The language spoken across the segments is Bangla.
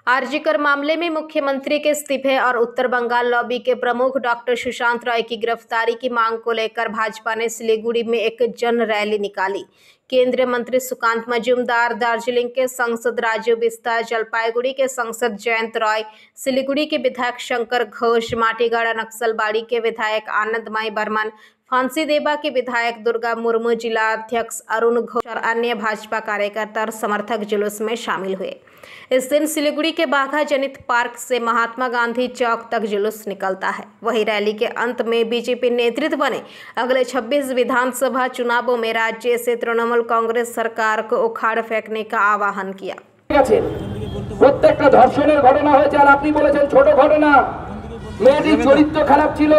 आरजीकर मामले में मुख्यमंत्री के इस्तीफे और उत्तर बंगाल लॉबी के प्रमुख डॉक्टर सुशांत रॉय की गिरफ्तारी की मांग को लेकर भाजपा ने सिलीगुड़ी में एक जन रैली निकाली। केंद्रीय मंत्री सुकांत मजूमदार, दार्जिलिंग के सांसद राजू बिस्ता, जलपाईगुड़ी के सांसद जयंत रॉय, सिलीगुड़ी के विधायक शंकर घोष, माटीगाड़ा नक्सलबाड़ी के विधायक आनंदमयी बर्मन, फांसीदेवा के विधायक दुर्गा मुर्मू, जिला अध्यक्ष अरुण घोष और अन्य भाजपा कार्यकर्ता और समर्थक जुलूस में शामिल हुए। इस दिन सिलीगुड़ी के बाघा जनित पार्क से महात्मा गांधी चौक तक जुलूस निकलता है। वही रैली के अंत में बीजेपी नेतृत्व ने अगले 26 विधानसभा चुनावों में राज्य से तृणमूल कांग्रेस सरकार को उखाड़ फेंकने का आह्वान किया। প্রত্যেকটা ধর্ষণের ঘটনা হয়েছে আর আপনি বলেছেন ছোট ঘটনা। মেয়েটির চরিত্র খারাপ ছিল।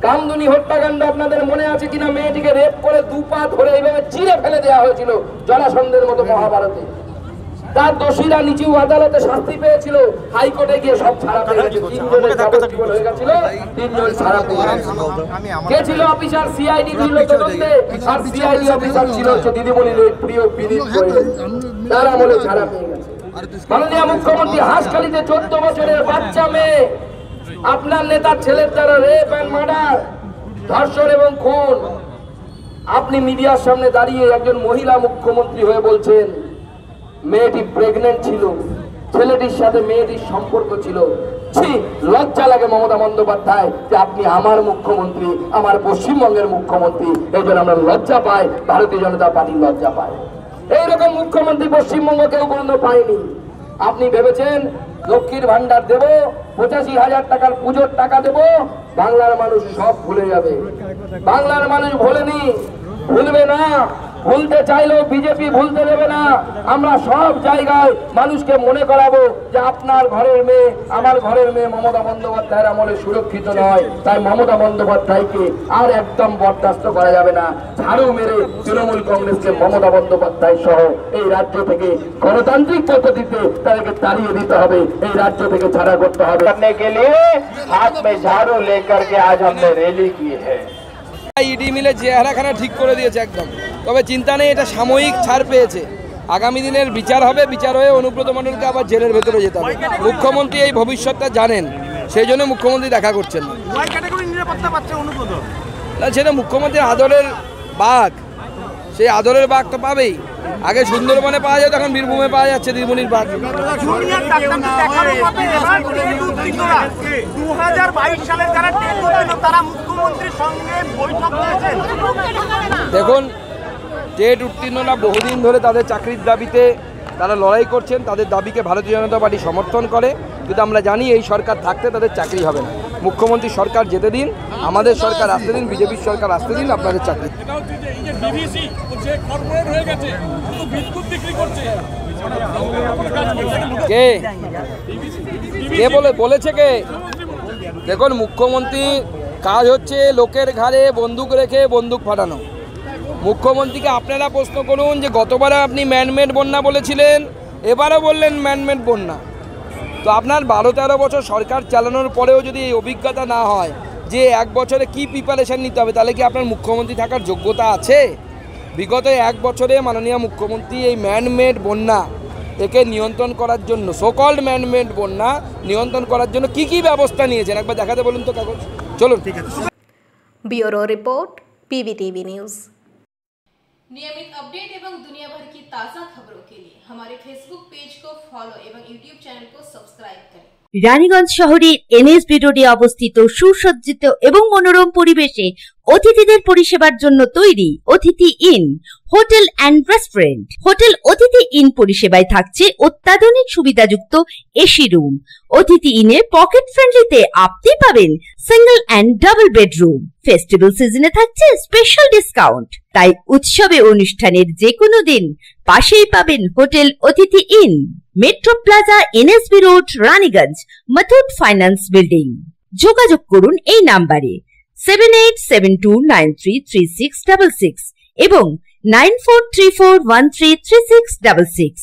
কামদুনি হত্যাকাণ্ড আপনাদের মনে আছে কিনা? মেয়েটিকে রেপ করে দুপা ধরে এইভাবে চিরে ফেলে দেওয়া হয়েছিল জলাসন্ধের মতো মহাভারতে। তার দোষীরা নিচু আদালতে শাস্তি পেয়েছিল, হাইকোর্টে গিয়ে সব ছাড়া পেয়ে গেছে। তিনজনের যাবজ্জীবন হয়ে গেছিল, তিনজন ছাড়া পেয়ে গেছিল। কে ছিল অফিসার? সিআইডি ছিল তদন্তে, আর সিআইডি অফিসার ছিল দিদিমণির প্রিয় বিনীত গোয়েল। তারা আমলে ছাড়া পেয়ে গেছে। মাননীয় মুখ্যমন্ত্রী হাসখালিতে 14 বছরের বাচ্চা মেয়ে আপনার নেতার ছেলের দ্বারা রেপ এন্ড মার্ডার, ধর্ষণ এবং খুন। আপনি মিডিয়ার সামনে দাঁড়িয়ে একজন মহিলা মুখ্যমন্ত্রী হয়ে বলছেন মেয়েটি প্রেগনেন্ট ছিল, ছেলেটির সাথে মেয়েটির সম্পর্ক ছিল। ছি, লজ্জা লাগে মমতা বন্দ্যোপাধ্যায় যে আপনি আমার মুখ্যমন্ত্রী, আমার পশ্চিমবঙ্গের মুখ্যমন্ত্রী। এই জন্য আমরা লজ্জা পাই, ভারতীয় জনতা পার্টি লজ্জা পায়। এইরকম মুখ্যমন্ত্রী পশ্চিমবঙ্গ কেউ কোনো পায়নি। আপনি ভেবেছেন লক্ষ্মীর ভান্ডার দেব, 85,000 টাকার পুজোর টাকা দেব, বাংলার মানুষ সব ভুলে যাবে। বাংলার মানুষ ভোলেনি, ভুলবে না। ভুলতে চাইলেও বিজেপি ভুলতে দেবে না। আমরা সব জায়গায় মানুষকে মনে করাবো যে আপনার ঘরের মেয়ে, আমার ঘরের মেয়ে মমতা বন্দ্যোপাধ্যায়ের আমলে সুরক্ষিত নয়। তাই মমতা বন্দ্যোপাধ্যায়কে আর একদম বরদাস্ত করা যাবে না। ঝাড়ু মেরে তৃণমূল কংগ্রেসকে মমতা বন্দ্যোপাধ্যায় সহ এই রাজ্য থেকে গণতান্ত্রিক পদ্ধতিতে তাদেরকে তাড়িয়ে দিতে হবে, এই রাজ্য থেকে ছাড়া করতে হবে। करने के लिए हाथ में झाड़ू लेकर के आज हमने रैली की है। ইডি মিলে চেহারাখানা ঠিক করে দিয়েছে একদম। তবে চিন্তা নেই, এটা সাময়িক ছাড় পেয়েছে। আগামী দিনের বিচার হবে, বিচার হয়ে অনুব্রত মণ্ডলকে আবার জেলের ভেতরে যেতে হবে। মুখ্যমন্ত্রী এই ভবিষ্যৎটা জানেন, সেই জন্য মুখ্যমন্ত্রী দেখা করছেন না। সেটা মুখ্যমন্ত্রীর আদরের বাঘ, সেই আদরের বাঘ তো পাবেই। আগে সুন্দরবনে পাওয়া যেত, এখন বীরভূমে পাওয়া যাচ্ছে দিদিমণির বাঘ। দেখুন, টেট উত্তীর্ণরা বহুদিন ধরে তাদের চাকরির দাবিতে তারা লড়াই করছেন। তাদের দাবিকে ভারতীয় জনতা পার্টি সমর্থন করে, কিন্তু আমরা জানি এই সরকার থাকতে তাদের চাকরি হবে না। মুখ্যমন্ত্রী সরকার যেতে দিন, আমাদের সরকার আসতে দিন, বিজেপির সরকার আসতে দিন, আপনাদের চাকরি। কে কে বলেছে কে? দেখুন, মুখ্যমন্ত্রী কাজ হচ্ছে লোকের ঘাড়ে বন্দুক রেখে বন্দুক ফাটানো। মুখ্যমন্ত্রীকে আপনারা প্রশ্ন করুন যে গতবারে আপনি ম্যানমেড বন্যা বলেছিলেন, এবারও বললেন ম্যানমেড বন্যা। তো আপনার 12-13 বছর সরকার চালানোর পরেও যদি এই অভিজ্ঞতা না হয় যে এক বছরে কি প্রিপারেশন নিতে হবে, তাহলে কি আপনার মুখ্যমন্ত্রী থাকার যোগ্যতা আছে? বিগত 1 বছরে মাননীয় মুখ্যমন্ত্রী এই ম্যানমেড বন্যা একে নিয়ন্ত্রণ করার জন্য, সোকল্ড ম্যানমেড বন্যা নিয়ন্ত্রণ করার জন্য কি কি ব্যবস্থা নিয়েছেন একবার দেখাতে বলুন তো কাগজ। চলুন। Bureau report, PVTV news. नियमित अपडेट एवं दुनिया भर की ताज़ा खबरों के लिए हमारे फेसबुक पेज को फॉलो एवं यूट्यूब चैनल को सब्सक्राइब करें। রানীগঞ্জ শহরের এনএসবি রোডে অবস্থিত সুসজ্জিত এবং মনোরম পরিবেশে অতিথিদের পরিষেবার জন্য তৈরি অতিথি in hotel and restaurant. Hotel অতিথি ইন পরিষেবায় থাকছে অত্যাধুনিক সুবিধাযুক্ত এসি রুম। অতিথি ইনে পকেট ফ্রেন্ডলিতে আপনি পাবেন single and double bedroom. Festival সিজনে থাকছে স্পেশাল ডিসকাউন্ট। তাই উৎসবে অনুষ্ঠানের যে কোনো দিন পাশেই পাবেন হোটেল অতিথি in, metro plaza, NSB road, Raniganj, Muthoot finance building. যোগাযোগ করুন এই নাম্বারে 7872933666 এবং 9434133666।